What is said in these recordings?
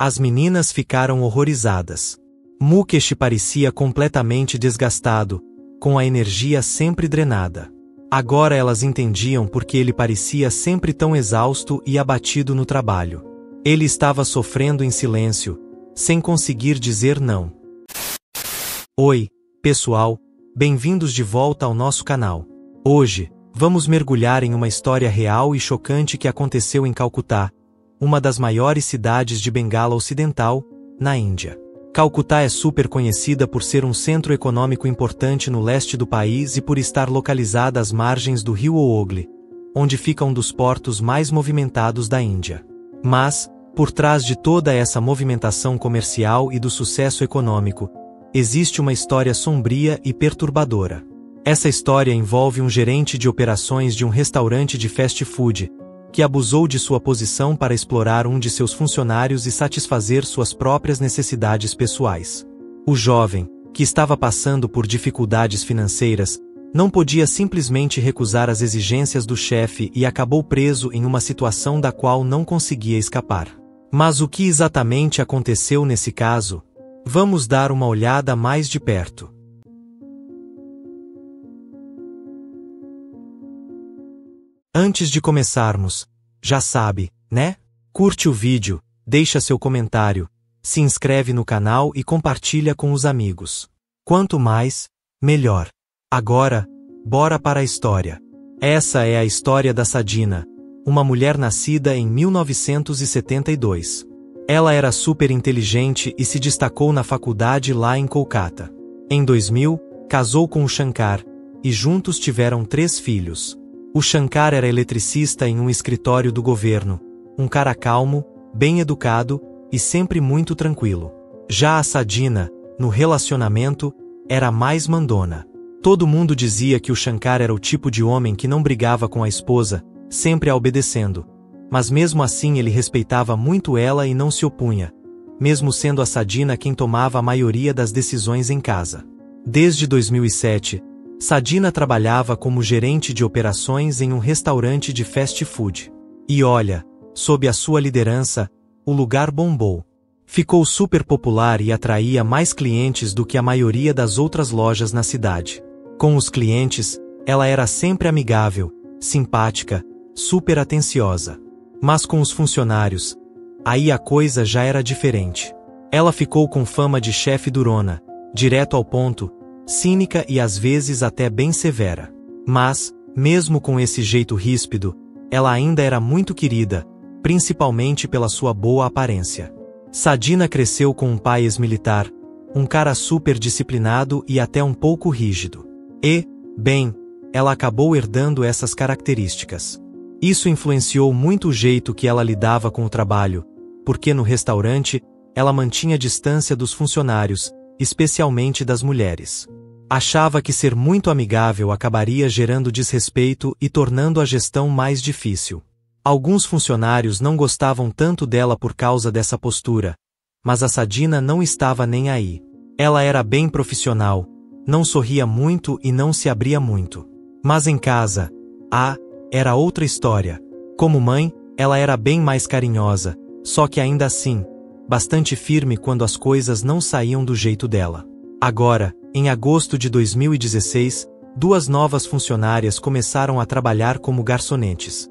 As meninas ficaram horrorizadas. Mukesh parecia completamente desgastado, com a energia sempre drenada. Agora elas entendiam por que ele parecia sempre tão exausto e abatido no trabalho. Ele estava sofrendo em silêncio, sem conseguir dizer não. Oi, pessoal, bem-vindos de volta ao nosso canal. Hoje, vamos mergulhar em uma história real e chocante que aconteceu em Calcutá, uma das maiores cidades de Bengala Ocidental, na Índia. Calcutá é super conhecida por ser um centro econômico importante no leste do país e por estar localizada às margens do rio Hooghly, onde fica um dos portos mais movimentados da Índia. Mas, por trás de toda essa movimentação comercial e do sucesso econômico, existe uma história sombria e perturbadora. Essa história envolve um gerente de operações de um restaurante de fast food, que abusou de sua posição para explorar um de seus funcionários e satisfazer suas próprias necessidades pessoais. O jovem, que estava passando por dificuldades financeiras, não podia simplesmente recusar as exigências do chefe e acabou preso em uma situação da qual não conseguia escapar. Mas o que exatamente aconteceu nesse caso? Vamos dar uma olhada mais de perto. Antes de começarmos, já sabe, né? Curte o vídeo, deixa seu comentário, se inscreve no canal e compartilha com os amigos. Quanto mais, melhor. Agora, bora para a história. Essa é a história da Sadhina, uma mulher nascida em 1972. Ela era super inteligente e se destacou na faculdade lá em Kolkata. Em 2000, casou com o Shankar, e juntos tiveram 3 filhos. O Shankar era eletricista em um escritório do governo, um cara calmo, bem educado e sempre muito tranquilo. Já a Sadhina, no relacionamento, era mais mandona. Todo mundo dizia que o Shankar era o tipo de homem que não brigava com a esposa, sempre a obedecendo. Mas mesmo assim ele respeitava muito ela e não se opunha, mesmo sendo a Sadhina quem tomava a maioria das decisões em casa. Desde 2007, Sadhina trabalhava como gerente de operações em um restaurante de fast food. E olha, sob a sua liderança, o lugar bombou. Ficou super popular e atraía mais clientes do que a maioria das outras lojas na cidade. Com os clientes, ela era sempre amigável, simpática, super atenciosa. Mas com os funcionários, aí a coisa já era diferente. Ela ficou com fama de chefe durona, direto ao ponto, cínica e às vezes até bem severa. Mas, mesmo com esse jeito ríspido, ela ainda era muito querida, principalmente pela sua boa aparência. Sadhina cresceu com um pai ex-militar, um cara super disciplinado e até um pouco rígido. E, bem, ela acabou herdando essas características. Isso influenciou muito o jeito que ela lidava com o trabalho, porque no restaurante, ela mantinha distância dos funcionários, especialmente das mulheres. Achava que ser muito amigável acabaria gerando desrespeito e tornando a gestão mais difícil. Alguns funcionários não gostavam tanto dela por causa dessa postura, mas a Sadhina não estava nem aí. Ela era bem profissional, não sorria muito e não se abria muito. Mas em casa, era outra história. Como mãe, ela era bem mais carinhosa, só que ainda assim, bastante firme quando as coisas não saíam do jeito dela. Agora, em agosto de 2016, 2 novas funcionárias começaram a trabalhar como garçonetes.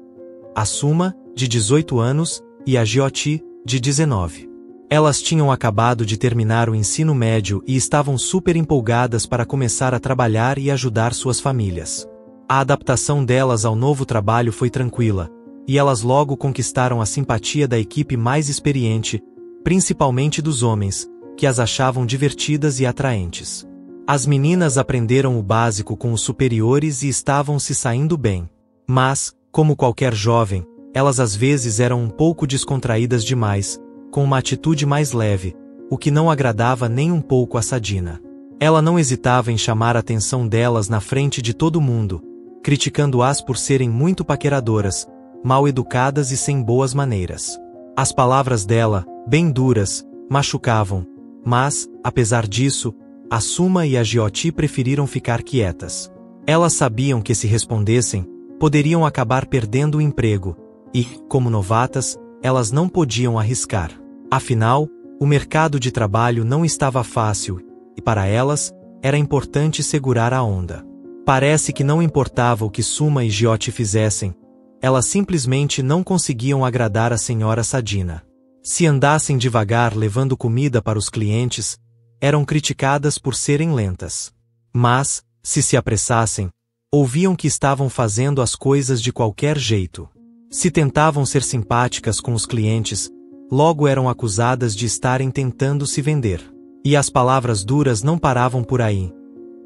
A Suma, de 18 anos, e a Jyoti, de 19. Elas tinham acabado de terminar o ensino médio e estavam super empolgadas para começar a trabalhar e ajudar suas famílias. A adaptação delas ao novo trabalho foi tranquila, e elas logo conquistaram a simpatia da equipe mais experiente, principalmente dos homens, que as achavam divertidas e atraentes. As meninas aprenderam o básico com os superiores e estavam se saindo bem. Mas, como qualquer jovem, elas às vezes eram um pouco descontraídas demais, com uma atitude mais leve, o que não agradava nem um pouco a Sadhina. Ela não hesitava em chamar a atenção delas na frente de todo mundo, criticando-as por serem muito paqueradoras, mal educadas e sem boas maneiras. As palavras dela, bem duras, machucavam, mas, apesar disso, a Suma e a Jyoti preferiram ficar quietas. Elas sabiam que se respondessem, poderiam acabar perdendo o emprego, e, como novatas, elas não podiam arriscar. Afinal, o mercado de trabalho não estava fácil, e para elas, era importante segurar a onda. Parece que não importava o que Suma e Jyoti fizessem, elas simplesmente não conseguiam agradar a senhora Sadina. Se andassem devagar levando comida para os clientes, eram criticadas por serem lentas. Mas, se apressassem, ouviam que estavam fazendo as coisas de qualquer jeito. Se tentavam ser simpáticas com os clientes, logo eram acusadas de estarem tentando se vender. E as palavras duras não paravam por aí.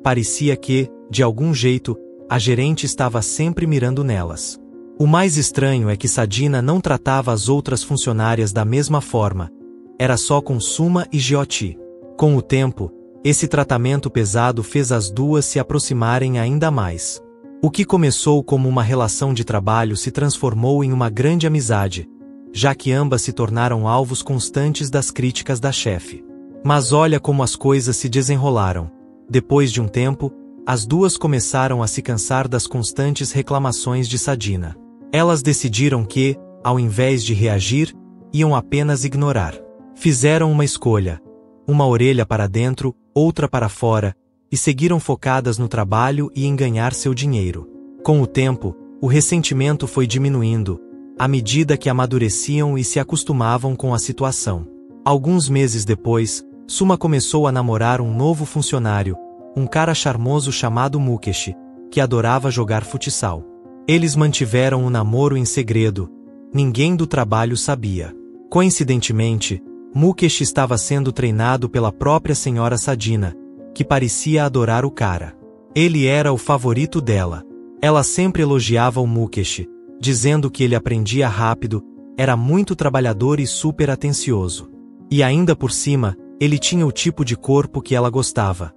Parecia que, de algum jeito, a gerente estava sempre mirando nelas. O mais estranho é que Sadina não tratava as outras funcionárias da mesma forma. Era só com Suma e Jyoti. Com o tempo, esse tratamento pesado fez as duas se aproximarem ainda mais. O que começou como uma relação de trabalho se transformou em uma grande amizade, já que ambas se tornaram alvos constantes das críticas da chefe. Mas olha como as coisas se desenrolaram. Depois de um tempo, as duas começaram a se cansar das constantes reclamações de Sadina. Elas decidiram que, ao invés de reagir, iam apenas ignorar. Fizeram uma escolha. Uma orelha para dentro, outra para fora, e seguiram focadas no trabalho e em ganhar seu dinheiro. Com o tempo, o ressentimento foi diminuindo, à medida que amadureciam e se acostumavam com a situação. Alguns meses depois, Suma começou a namorar um novo funcionário, um cara charmoso chamado Mukesh, que adorava jogar futsal. Eles mantiveram o namoro em segredo, ninguém do trabalho sabia. Coincidentemente, Mukesh estava sendo treinado pela própria senhora Sadina, que parecia adorar o cara. Ele era o favorito dela. Ela sempre elogiava o Mukesh, dizendo que ele aprendia rápido, era muito trabalhador e super atencioso. E ainda por cima, ele tinha o tipo de corpo que ela gostava.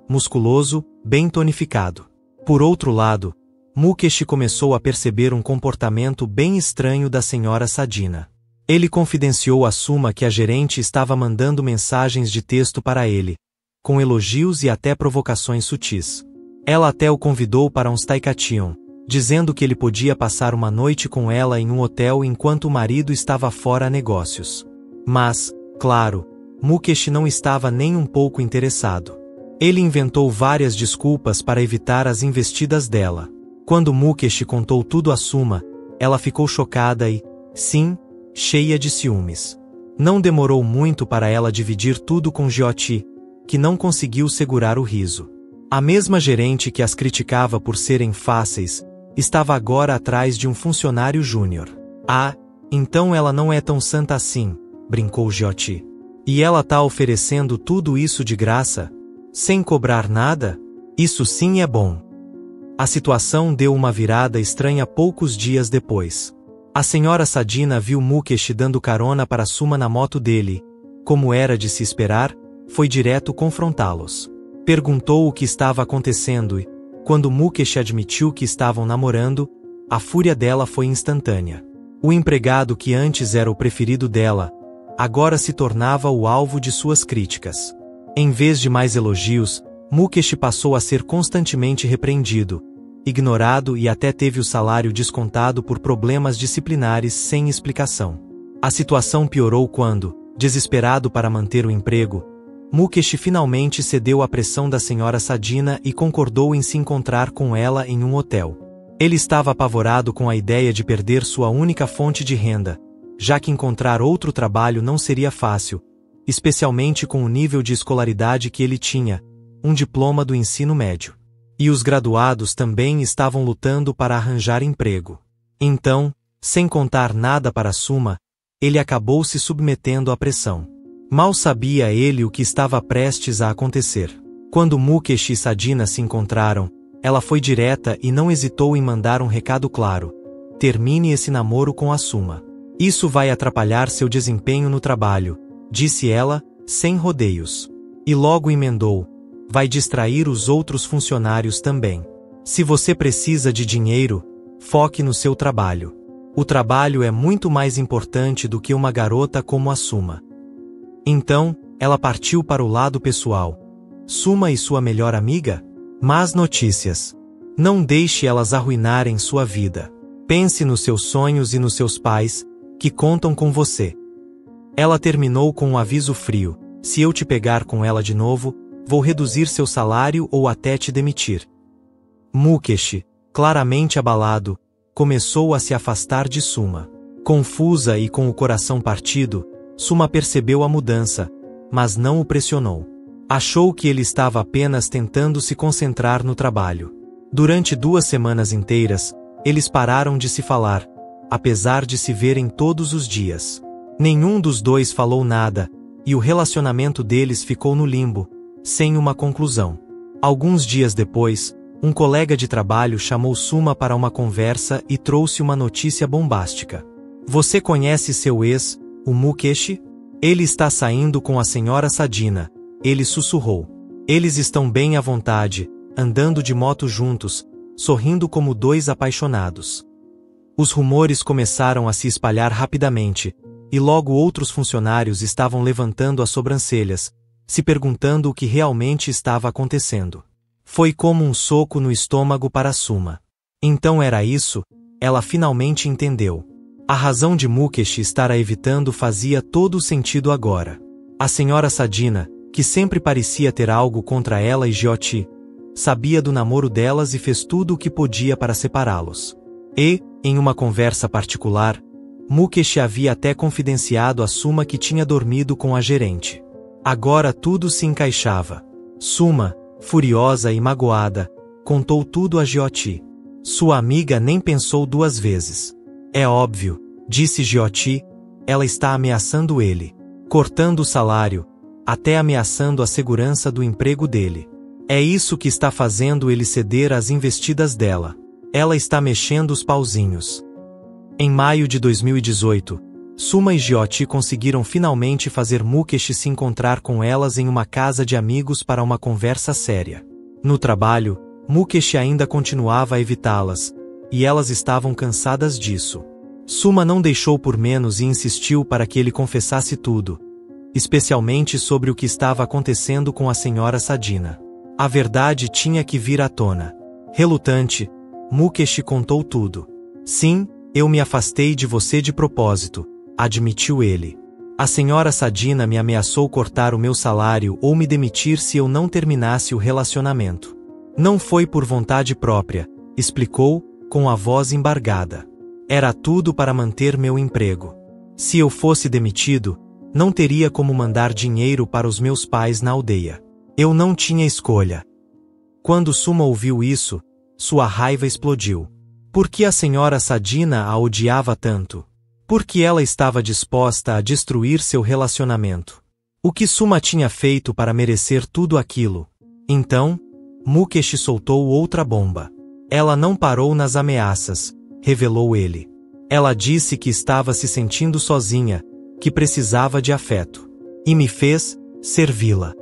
Musculoso, bem tonificado. Por outro lado, Mukesh começou a perceber um comportamento bem estranho da senhora Sadina. Ele confidenciou a Suma que a gerente estava mandando mensagens de texto para ele, com elogios e até provocações sutis. Ela até o convidou para um Staikation, dizendo que ele podia passar uma noite com ela em um hotel enquanto o marido estava fora a negócios. Mas, claro, Mukesh não estava nem um pouco interessado. Ele inventou várias desculpas para evitar as investidas dela. Quando Mukesh contou tudo a Suma, ela ficou chocada e, sim, cheia de ciúmes. Não demorou muito para ela dividir tudo com Jyoti, que não conseguiu segurar o riso. A mesma gerente que as criticava por serem fáceis, estava agora atrás de um funcionário júnior. Ah, então ela não é tão santa assim, brincou Jyoti. E ela tá oferecendo tudo isso de graça? Sem cobrar nada? Isso sim é bom. A situação deu uma virada estranha poucos dias depois. A senhora Sadina viu Mukesh dando carona para Suma na moto dele. Como era de se esperar, foi direto confrontá-los. Perguntou o que estava acontecendo e, quando Mukesh admitiu que estavam namorando, a fúria dela foi instantânea. O empregado que antes era o preferido dela, agora se tornava o alvo de suas críticas. Em vez de mais elogios, Mukesh passou a ser constantemente repreendido, ignorado e até teve o salário descontado por problemas disciplinares sem explicação. A situação piorou quando, desesperado para manter o emprego, Mukesh finalmente cedeu à pressão da senhora Sadina e concordou em se encontrar com ela em um hotel. Ele estava apavorado com a ideia de perder sua única fonte de renda, já que encontrar outro trabalho não seria fácil, especialmente com o nível de escolaridade que ele tinha, um diploma do ensino médio. E os graduados também estavam lutando para arranjar emprego. Então, sem contar nada para Suma, ele acabou se submetendo à pressão. Mal sabia ele o que estava prestes a acontecer. Quando Mukesh e Sadina se encontraram, ela foi direta e não hesitou em mandar um recado claro: termine esse namoro com a Suma. Isso vai atrapalhar seu desempenho no trabalho, disse ela, sem rodeios. E logo emendou: vai distrair os outros funcionários também. Se você precisa de dinheiro, foque no seu trabalho. O trabalho é muito mais importante do que uma garota como a Suma. Então, ela partiu para o lado pessoal. Suma e sua melhor amiga? Más notícias. Não deixe elas arruinarem sua vida. Pense nos seus sonhos e nos seus pais, que contam com você. Ela terminou com um aviso frio: se eu te pegar com ela de novo, vou reduzir seu salário ou até te demitir. Mukesh, claramente abalado, começou a se afastar de Suma. Confusa e com o coração partido, Suma percebeu a mudança, mas não o pressionou. Achou que ele estava apenas tentando se concentrar no trabalho. Durante 2 semanas inteiras, eles pararam de se falar, apesar de se verem todos os dias. Nenhum dos dois falou nada, e o relacionamento deles ficou no limbo, sem uma conclusão. Alguns dias depois, um colega de trabalho chamou Suma para uma conversa e trouxe uma notícia bombástica. Você conhece seu ex, o Mukesh? Ele está saindo com a senhora Sadhina, ele sussurrou. Eles estão bem à vontade, andando de moto juntos, sorrindo como 2 apaixonados. Os rumores começaram a se espalhar rapidamente, e logo outros funcionários estavam levantando as sobrancelhas, se perguntando o que realmente estava acontecendo. Foi como um soco no estômago para Suma. Então era isso? Ela finalmente entendeu. A razão de Mukesh estar a evitando fazia todo o sentido agora. A senhora Sadhina, que sempre parecia ter algo contra ela e Jyoti, sabia do namoro delas e fez tudo o que podia para separá-los. E, em uma conversa particular, Mukesh havia até confidenciado a Suma que tinha dormido com a gerente. Agora tudo se encaixava. Suma, furiosa e magoada, contou tudo a Jyoti. Sua amiga nem pensou 2 vezes. É óbvio, disse Jyoti, ela está ameaçando ele. Cortando o salário, até ameaçando a segurança do emprego dele. É isso que está fazendo ele ceder às investidas dela. Ela está mexendo os pauzinhos. Em maio de 2018, Suma e Jyoti conseguiram finalmente fazer Mukesh se encontrar com elas em uma casa de amigos para uma conversa séria. No trabalho, Mukesh ainda continuava a evitá-las, e elas estavam cansadas disso. Suma não deixou por menos e insistiu para que ele confessasse tudo, especialmente sobre o que estava acontecendo com a senhora Sadhina. A verdade tinha que vir à tona. Relutante, Mukesh contou tudo. Sim, eu me afastei de você de propósito, admitiu ele. A senhora Sadhina me ameaçou cortar o meu salário ou me demitir se eu não terminasse o relacionamento. Não foi por vontade própria, explicou, com a voz embargada. Era tudo para manter meu emprego. Se eu fosse demitido, não teria como mandar dinheiro para os meus pais na aldeia. Eu não tinha escolha. Quando Suma ouviu isso, sua raiva explodiu. Por que a senhora Sadhina a odiava tanto? Por que ela estava disposta a destruir seu relacionamento? O que Suma tinha feito para merecer tudo aquilo? Então, Mukesh soltou outra bomba. Ela não parou nas ameaças, revelou ele. Ela disse que estava se sentindo sozinha, que precisava de afeto. E me fez servi-la.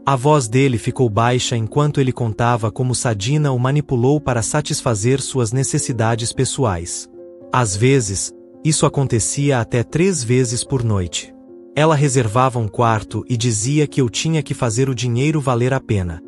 A voz dele ficou baixa enquanto ele contava como Sadhina o manipulou para satisfazer suas necessidades pessoais. Às vezes, isso acontecia até 3 vezes por noite. Ela reservava um quarto e dizia que eu tinha que fazer o dinheiro valer a pena.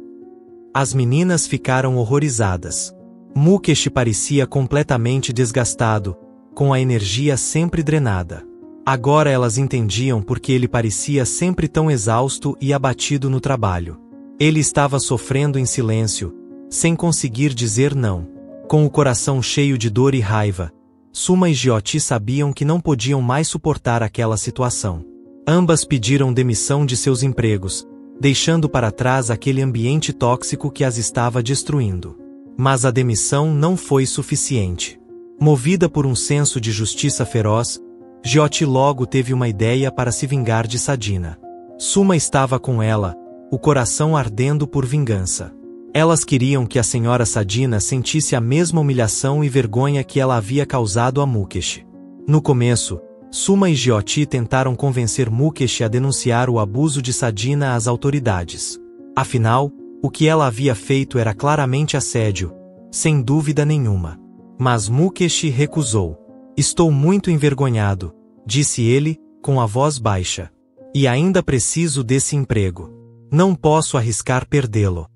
As meninas ficaram horrorizadas. Mukesh parecia completamente desgastado, com a energia sempre drenada. Agora elas entendiam por que ele parecia sempre tão exausto e abatido no trabalho. Ele estava sofrendo em silêncio, sem conseguir dizer não. Com o coração cheio de dor e raiva, Suma e Jyoti sabiam que não podiam mais suportar aquela situação. Ambas pediram demissão de seus empregos, deixando para trás aquele ambiente tóxico que as estava destruindo. Mas a demissão não foi suficiente. Movida por um senso de justiça feroz, Jyoti logo teve uma ideia para se vingar de Sadhina. Suma estava com ela, o coração ardendo por vingança. Elas queriam que a senhora Sadhina sentisse a mesma humilhação e vergonha que ela havia causado a Mukesh. No começo, Suma e Jyoti tentaram convencer Mukesh a denunciar o abuso de Sadhina às autoridades. Afinal, o que ela havia feito era claramente assédio, sem dúvida nenhuma. Mas Mukesh recusou. Estou muito envergonhado, disse ele, com a voz baixa. E ainda preciso desse emprego. Não posso arriscar perdê-lo.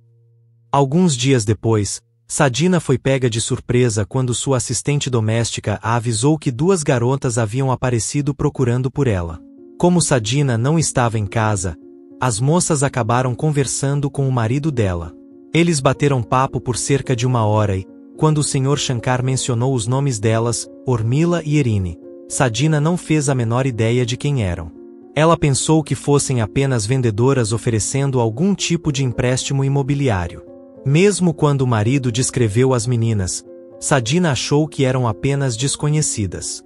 Alguns dias depois, Sadhina foi pega de surpresa quando sua assistente doméstica a avisou que 2 garotas haviam aparecido procurando por ela. Como Sadina não estava em casa, as moças acabaram conversando com o marido dela. Eles bateram papo por cerca de 1 hora e, quando o Sr. Shankar mencionou os nomes delas, Urmila e Irine, Sadina não fez a menor ideia de quem eram. Ela pensou que fossem apenas vendedoras oferecendo algum tipo de empréstimo imobiliário. Mesmo quando o marido descreveu as meninas, Sadina achou que eram apenas desconhecidas.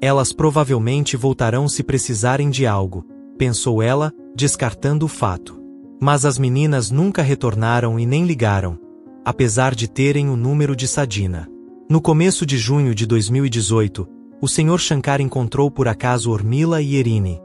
Elas provavelmente voltarão se precisarem de algo, pensou ela, descartando o fato. Mas as meninas nunca retornaram e nem ligaram, apesar de terem o número de Sadina. No começo de junho de 2018, o Sr. Shankar encontrou por acaso Urmila e Irine,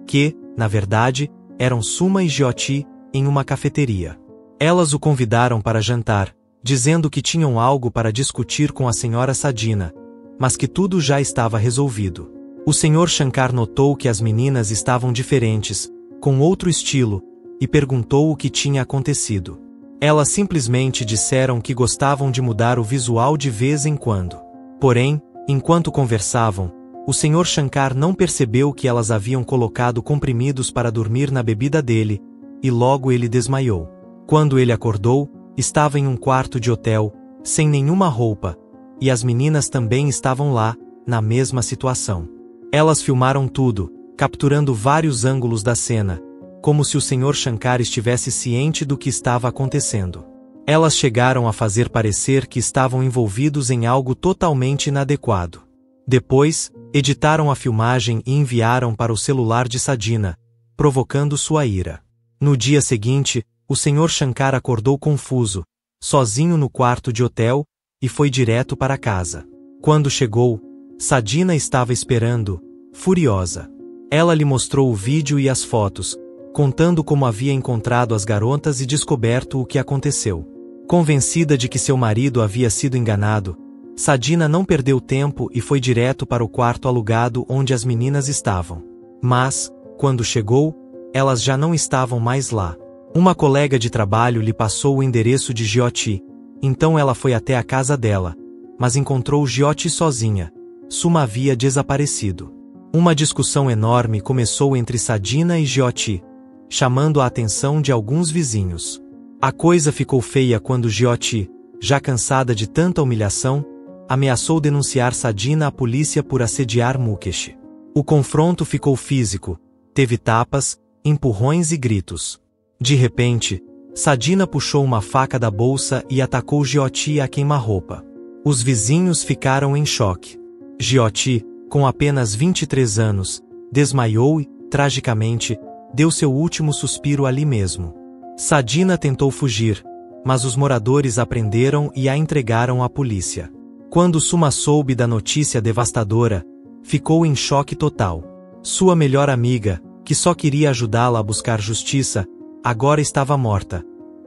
que, na verdade, eram Suma e Jyoti, em uma cafeteria. Elas o convidaram para jantar, dizendo que tinham algo para discutir com a Sra. Sadina, mas que tudo já estava resolvido. O Sr. Shankar notou que as meninas estavam diferentes, com outro estilo, e perguntou o que tinha acontecido. Elas simplesmente disseram que gostavam de mudar o visual de vez em quando. Porém, enquanto conversavam, o Sr. Shankar não percebeu que elas haviam colocado comprimidos para dormir na bebida dele, e logo ele desmaiou. Quando ele acordou, estava em um quarto de hotel, sem nenhuma roupa, e as meninas também estavam lá, na mesma situação. Elas filmaram tudo, capturando vários ângulos da cena, como se o Sr. Shankar estivesse ciente do que estava acontecendo. Elas chegaram a fazer parecer que estavam envolvidos em algo totalmente inadequado. Depois, editaram a filmagem e enviaram para o celular de Sadina, provocando sua ira. No dia seguinte, o Sr. Shankar acordou confuso, sozinho no quarto de hotel, e foi direto para casa. Quando chegou, Sadina estava esperando, furiosa. Ela lhe mostrou o vídeo e as fotos, contando como havia encontrado as garotas e descoberto o que aconteceu. Convencida de que seu marido havia sido enganado, Sadina não perdeu tempo e foi direto para o quarto alugado onde as meninas estavam. Mas, quando chegou, elas já não estavam mais lá. Uma colega de trabalho lhe passou o endereço de Jyoti, então ela foi até a casa dela, mas encontrou Jyoti sozinha. Suma havia desaparecido. Uma discussão enorme começou entre Sadina e Jyoti, chamando a atenção de alguns vizinhos. A coisa ficou feia quando Jyoti, já cansada de tanta humilhação, ameaçou denunciar Sadina à polícia por assediar Mukesh. O confronto ficou físico, teve tapas, empurrões e gritos. De repente, Sadina puxou uma faca da bolsa e atacou Jyoti a queima-roupa. Os vizinhos ficaram em choque. Jyoti, com apenas 23 anos, desmaiou e, tragicamente, deu seu último suspiro ali mesmo. Sadina tentou fugir, mas os moradores a prenderam e a entregaram à polícia. Quando Suma soube da notícia devastadora, ficou em choque total. Sua melhor amiga, que só queria ajudá-la a buscar justiça, agora estava morta,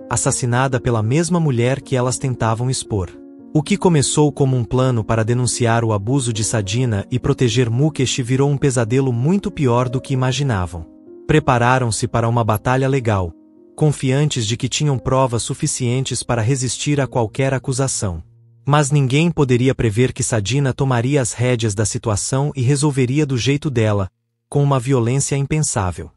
assassinada pela mesma mulher que elas tentavam expor. O que começou como um plano para denunciar o abuso de Sadina e proteger Mukesh virou um pesadelo muito pior do que imaginavam. Prepararam-se para uma batalha legal, confiantes de que tinham provas suficientes para resistir a qualquer acusação. Mas ninguém poderia prever que Sadina tomaria as rédeas da situação e resolveria do jeito dela, com uma violência impensável.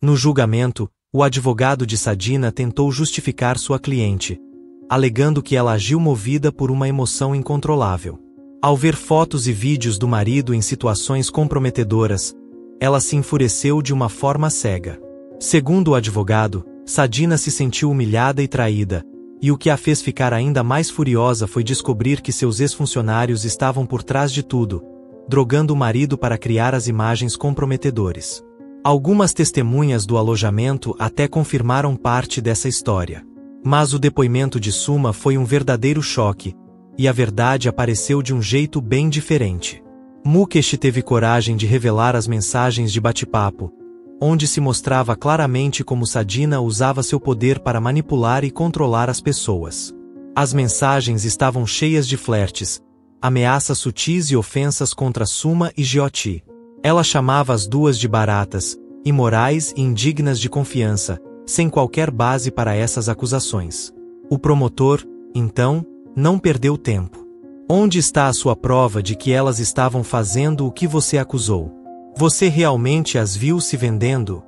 No julgamento, o advogado de Sadina tentou justificar sua cliente, alegando que ela agiu movida por uma emoção incontrolável. Ao ver fotos e vídeos do marido em situações comprometedoras, ela se enfureceu de uma forma cega. Segundo o advogado, Sadina se sentiu humilhada e traída, e o que a fez ficar ainda mais furiosa foi descobrir que seus ex-funcionários estavam por trás de tudo, drogando o marido para criar as imagens comprometedoras. Algumas testemunhas do alojamento até confirmaram parte dessa história. Mas o depoimento de Suma foi um verdadeiro choque, e a verdade apareceu de um jeito bem diferente. Mukesh teve coragem de revelar as mensagens de bate-papo, onde se mostrava claramente como Sadina usava seu poder para manipular e controlar as pessoas. As mensagens estavam cheias de flertes, ameaças sutis e ofensas contra Suma e Jyoti. Ela chamava as duas de baratas, imorais e indignas de confiança, sem qualquer base para essas acusações. O promotor, então, não perdeu tempo. Onde está a sua prova de que elas estavam fazendo o que você acusou? Você realmente as viu se vendendo?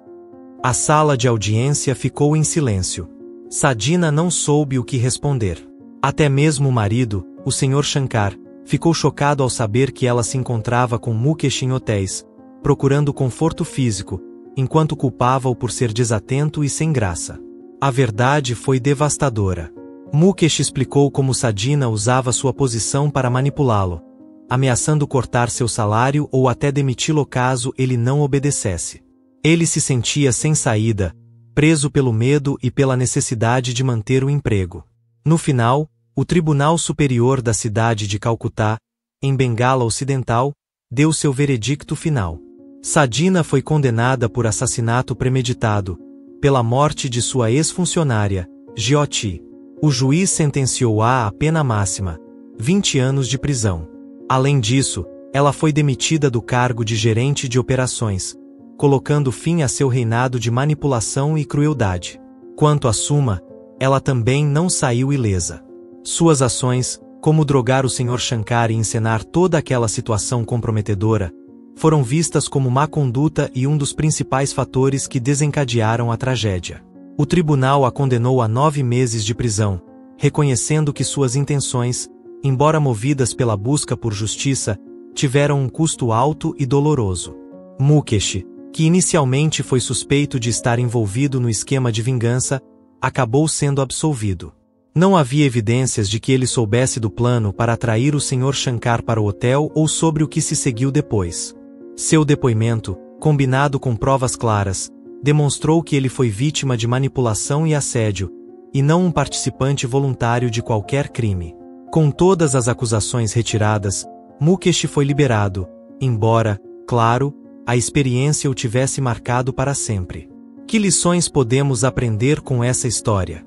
A sala de audiência ficou em silêncio. Sadhina não soube o que responder. Até mesmo o marido, o Sr. Shankar, ficou chocado ao saber que ela se encontrava com Mukesh em hotéis, procurando conforto físico, enquanto culpava-o por ser desatento e sem graça. A verdade foi devastadora. Mukesh explicou como Sadhina usava sua posição para manipulá-lo, ameaçando cortar seu salário ou até demiti-lo caso ele não obedecesse. Ele se sentia sem saída, preso pelo medo e pela necessidade de manter o emprego. No final, o Tribunal Superior da cidade de Calcutá, em Bengala Ocidental, deu seu veredicto final. Sadhina foi condenada por assassinato premeditado, pela morte de sua ex-funcionária, Jyoti. O juiz sentenciou-a à pena máxima, 20 anos de prisão. Além disso, ela foi demitida do cargo de gerente de operações, colocando fim a seu reinado de manipulação e crueldade. Quanto a Suma, ela também não saiu ilesa. Suas ações, como drogar o Sr. Shankar e encenar toda aquela situação comprometedora, foram vistas como má conduta e um dos principais fatores que desencadearam a tragédia. O tribunal a condenou a 9 meses de prisão, reconhecendo que suas intenções, embora movidas pela busca por justiça, tiveram um custo alto e doloroso. Mukesh, que inicialmente foi suspeito de estar envolvido no esquema de vingança, acabou sendo absolvido. Não havia evidências de que ele soubesse do plano para atrair o Sr. Shankar para o hotel ou sobre o que se seguiu depois. Seu depoimento, combinado com provas claras, demonstrou que ele foi vítima de manipulação e assédio, e não um participante voluntário de qualquer crime. Com todas as acusações retiradas, Mukesh foi liberado, embora, claro, a experiência o tivesse marcado para sempre. Que lições podemos aprender com essa história?